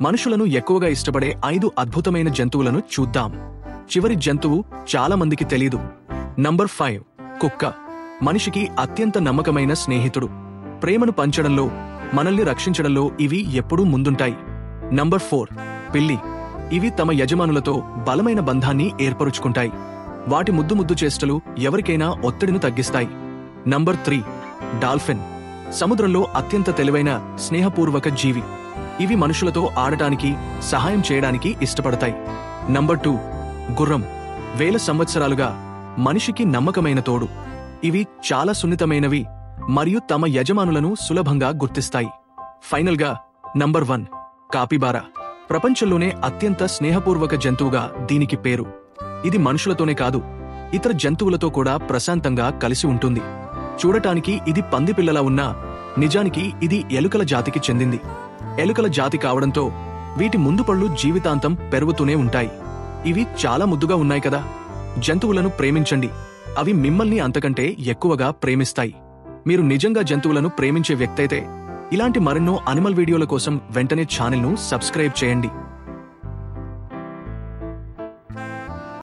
మనుషులను ఎక్కువగా ఇష్టపడే 5 అద్భుతమైన జంతువులను చూద్దాం. చివరి జంతువు చాలా మందికి తెలీదు. నంబర్ 5 కుక్క. మనిషికి అత్యంత నమ్మకమైన స్నేహితుడు. ప్రేమను పంచడంలో, మనల్ని రక్షించడంలో ఇవి ఎప్పుడూ ముందుంటాయి. నంబర్ 4 పిల్లి. ఇవి తమ యజమానులతో బలమైన బంధాన్ని ఏర్పరుచుకుంటాయి. వాటి ముద్దు చేష్టలు ఎవరికైనా ఒత్తిడిని తగ్గిస్తాయి. Number 3 dolphin. సముద్రంలో అత్యంత తెలివైన స్నేహపూర్వక జీవి. ఇవి మనుషులతో ఆడటానికి, సహాయం చేయడానికి ఇష్టపడతాయి. నంబర్ 2 గుర్రం. వేల సంవత్సరాలుగా మనిషికి నమ్మకమైన తోడు. ఇవి చాలా సున్నితమైనవి మరియు తమ యజమానులను సులభంగా గుర్తిస్తాయి. ఫైనల్గా నంబర్ 1 కాపిబారా. ప్రపంచంలోనే అత్యంత స్నేహపూర్వక జంతువుగా దీనికి పేరు. ఇది మనుషులతోనే కాదు, ఇతర జంతువులతో కూడా ప్రశాంతంగా కలిసి ఉంటుంది. చూడటానికి ఇది పందిపిల్లలా ఉన్నా నిజానికి ఇది ఎలుకల జాతికి చెందింది. ఎలుకల జాతి కావడంతో వీటి ముందు పళ్ళు జీవితాంతం పెరుగుతూనే ఉంటాయి. ఇవి చాలా ముద్దుగా ఉన్నాయి కదా. జంతువులను ప్రేమించండి, అవి మిమ్మల్ని అంతకంటే ఎక్కువగా ప్రేమిస్తాయి. మీరు నిజంగా జంతువులను ప్రేమించే వ్యక్తైతే ఇలాంటి మరెన్నో అనిమల్ వీడియోల కోసం వెంటనే ఛానల్ను సబ్స్క్రైబ్ చేయండి.